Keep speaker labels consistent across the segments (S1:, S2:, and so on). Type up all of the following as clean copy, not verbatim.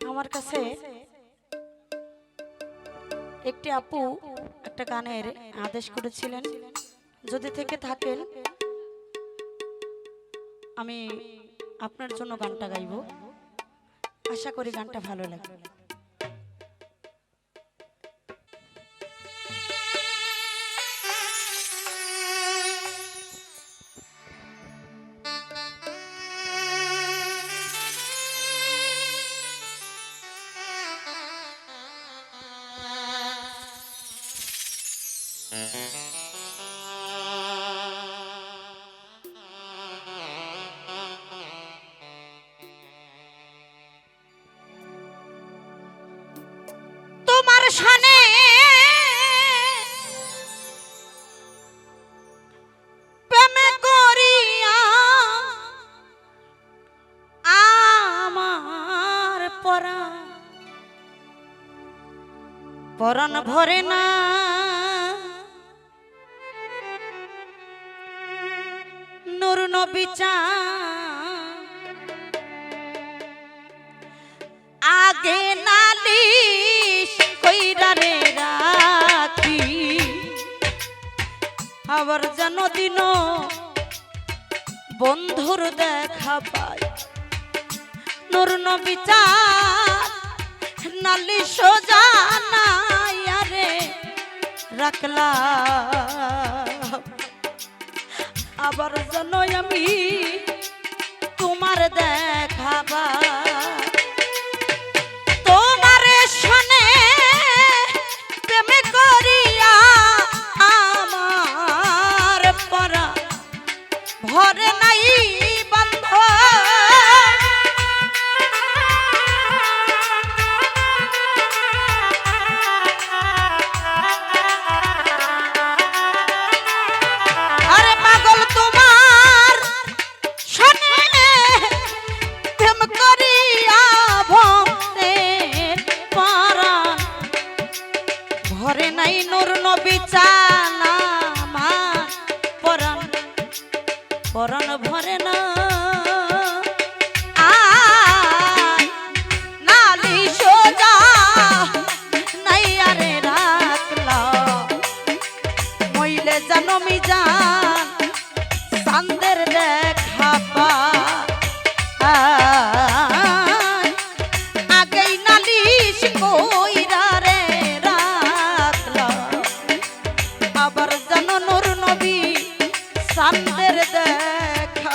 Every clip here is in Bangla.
S1: আমার কাছে একটি আপু একটা গানের আদেশ করেছিলেন, যদি থেকে থাকেন আমি আপনার জন্য গানটা গাইব। আশা করি গানটা ভালো লাগবে। তোমার শানে প্রেমে করিয়া আমার পরাণ ভরে না, নূর নবী আগে নালিশ কইরা রে রাখি, আবার যেন দিন বন্ধুর দেখা পাই। নূর নবী নালিশ জানাইয়া রে রাখলা, আবার যেন আমি তোমার দেখাবা। তোমারে শোনে প্রেমে করিয়া আমার পরা ভরে নাই বন্ধ, আরে পাগল তোমার শোনে প্রেম করিয়া ভক্তে পরা ভরে নাই। নূর নবী আমার পরাণ ভরে না, নালিশ নাইয়া রে রাখলা, মইলে জানো মিজান চাঁদের দেখা আগেই নালিশ কইরা রে রাখলা, আবার জানো নূর নবী চাঁদের দেখা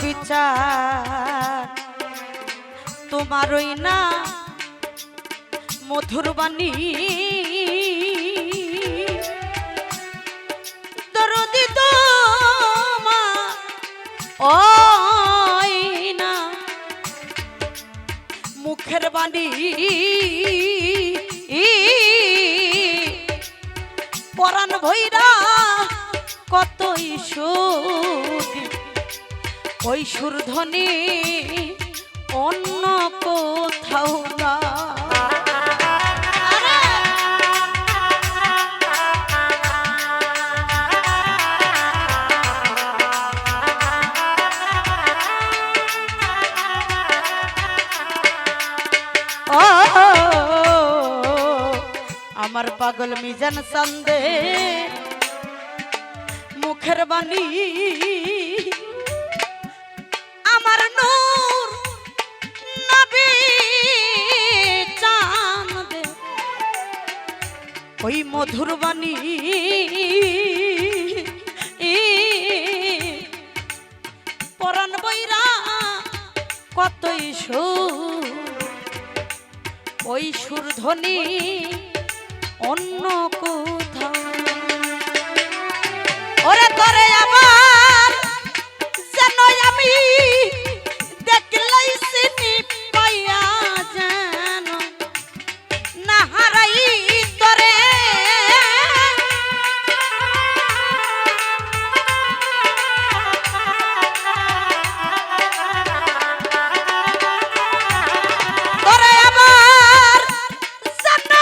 S1: বিচার তোমারই না মধুর বাণী, দরদি তোমার ওই না মুখের বাণী, পরাণ ভৈরা কতই সুখ, ওই সুরধ্বনি অন্য কোথাও না। ও আমার পাগল মিজান চাঁদে মুখের বাণী, আমার নূর নবী চাঁদে ওই মধুর বাণী, পরাণ বৈরা কতই সুর, ওই সুর ধ্বনি অন্য কোথাও। ওরে তোরে আবার যেন আমি দেখলাই চিনি পাইয়া যেন না হারাই তোরে। তোরে আবার যেন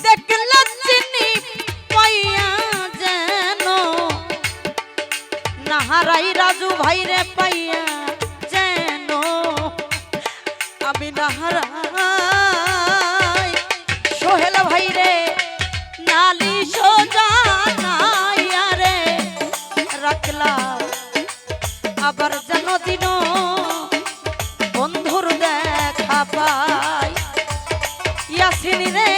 S1: দেখলা চিনি পাইয়া যেন না হারাই রাজু ভাইরে পাইয়া যেন আমি না হারাই সোহেল ভাইরে নালিশ জানাইয়া রে রাখলাম। আবার যেন দিন বন্ধুর দেখা পাই ইয়াসিন রে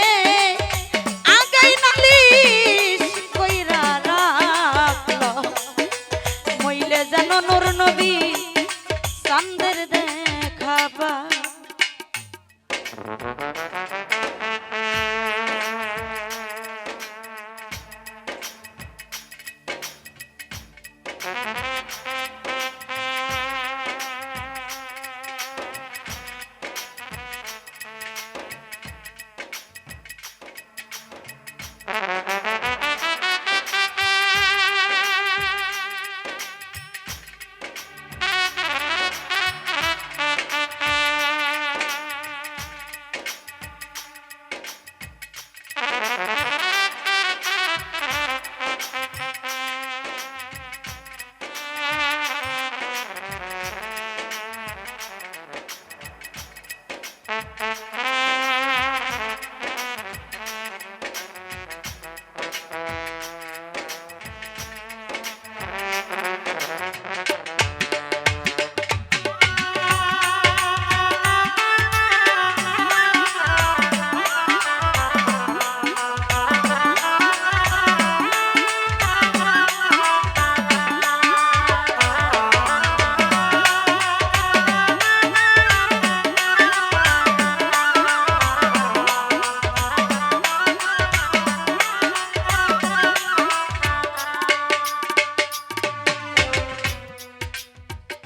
S1: আগেই নালিশ কইরা রাখল মইলে যেন নূর নবী চাঁদের দেখা পাই।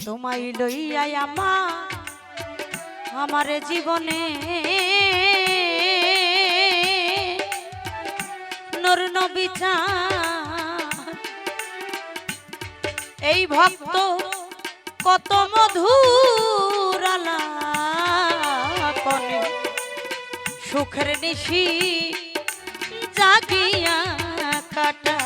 S1: তোমায় লইয়াই আমার জীবনে নূর নবী চাঁদ এই ভক্ত কত মধুর আলাপনে সুখের নিশি জাগিয়া কাটা।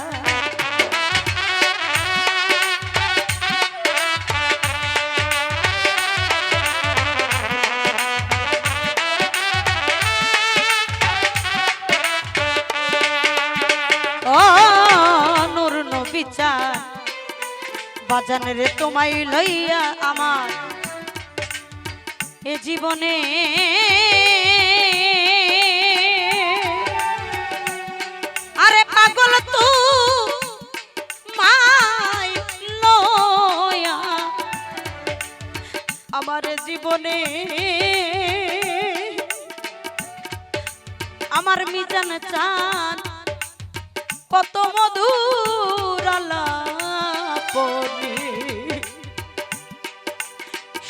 S1: নূর নবী চাঁদ বাজান রে তোমায় লইয়া আমার এ জীবনে আরে পাগল তু মাই লইয়া আমার জীবনে আমার মিজান চাঁদ কত মধুর আলাপনে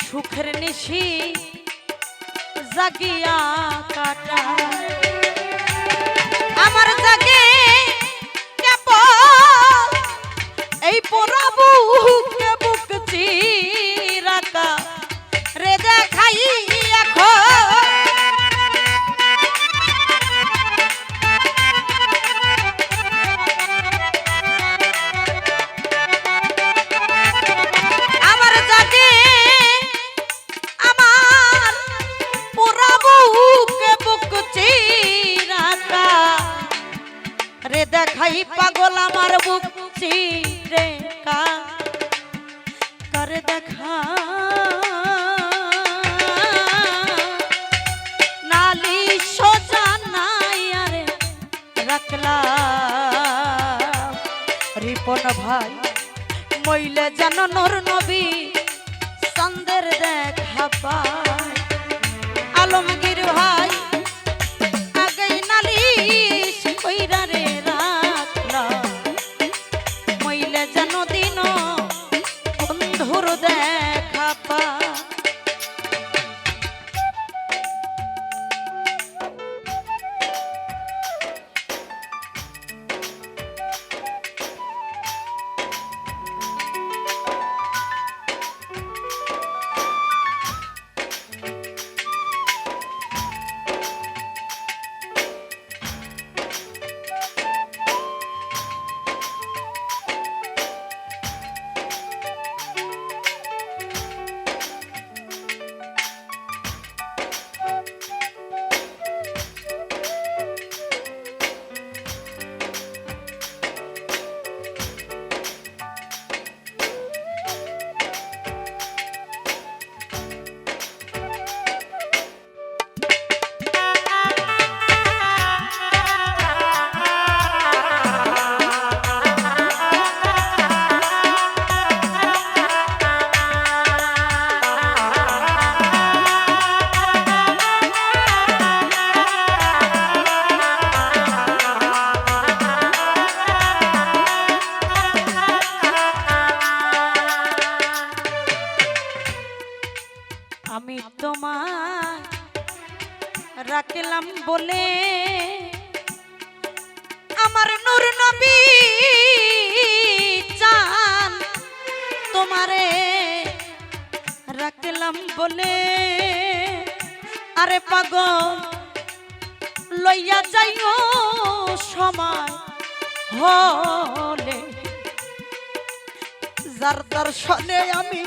S1: সুখের নিশি জাগিয়া কাটা। আমার জাগে কেবল এই পোড়া বুকে বুক চিরাকা রে দেখাই এখন দেখাই পাগল আমার বুক চিরে করে দেখা নালিশ জানাই আরে রাখলাম রিপন ভাই মইলে যেন নূর নবী চাঁদের আমি তোমায় রাখলাম বলে আমার নূর নবী চান তোমারে রাখলাম বলে আরে পাগল লইয়া যাইও সময় হলে যার দর্শনে আমি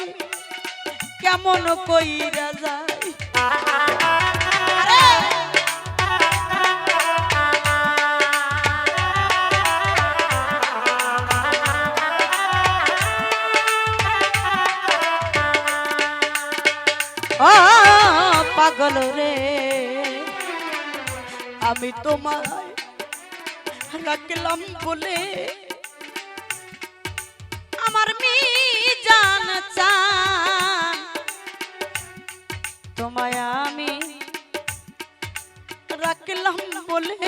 S1: কেমন কইরা যাই ও পাগল রে আমি তোমায় রাখলাম বলে আমার মিজান চান তোমায় আমি রাখলাম বলে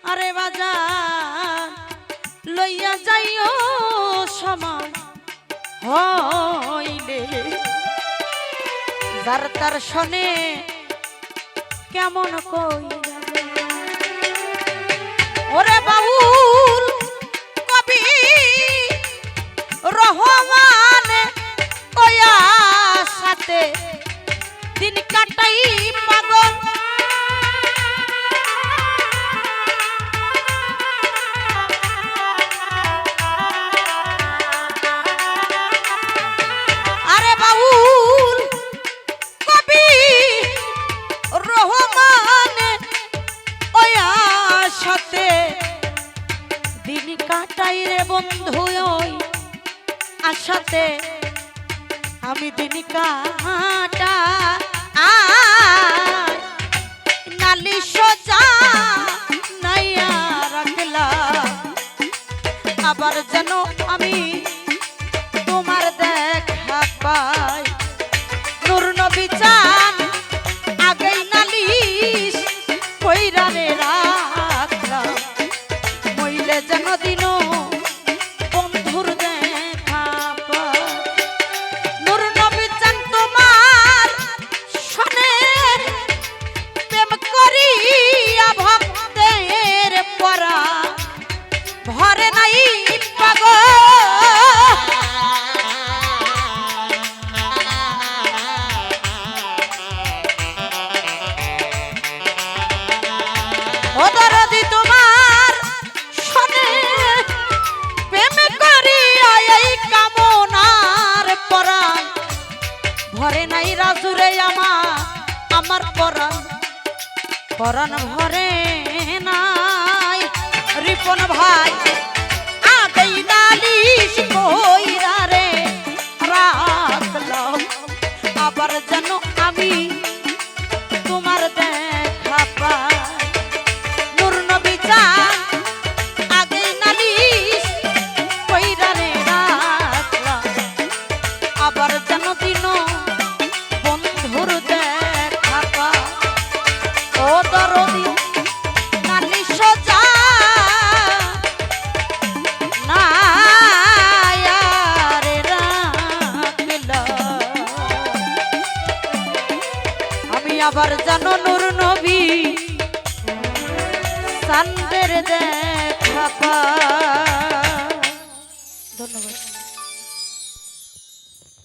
S1: আরে বাজার লইয়া যাইও সময় হইলে যার তার শোনে কেমন কই ওরে বাউল কবি রহমান কয়া সাথে দিন কাটাই পাগল আরে বাউল কবি রহমান ওয়া সাথে দিন কাটাই রে বন্ধু ওই আশাতে আমি দিন কাটা নালিশ যা নাইয়া রাখলাম আবার যেন আমি তোমার দেখা পাই নূর নবী চান আগেই নালিশ কইরা রে রাখলাম মইলে যেন দিন বন্ধুর দেখা পাই নূর নবী চান তোমার শোনে প্রেম করিয়া ভক্তের পরা ভরে নাই পাগল ও দরদি তোমার শোনে প্রেম করিয়া এই কামনার পরাণ ভরে নাই রাজুরে আমার পরাণ পরাণ ভরে নাই রিপন ভাই আগেই নালিশ কইরা রে রাখলাম আবার যেন আমি তোমার দেখা পাই নূর নবী চান আগেই নালিশ কইরা রে রাখলাম আবার যেন দিন বন্ধুর দেখা পাই ও দরদি নালিশ যা নায়ারে রাখলাম আমি আবার জানো নূর নবী চাঁদের দেখা পাই ধন্যবাদ।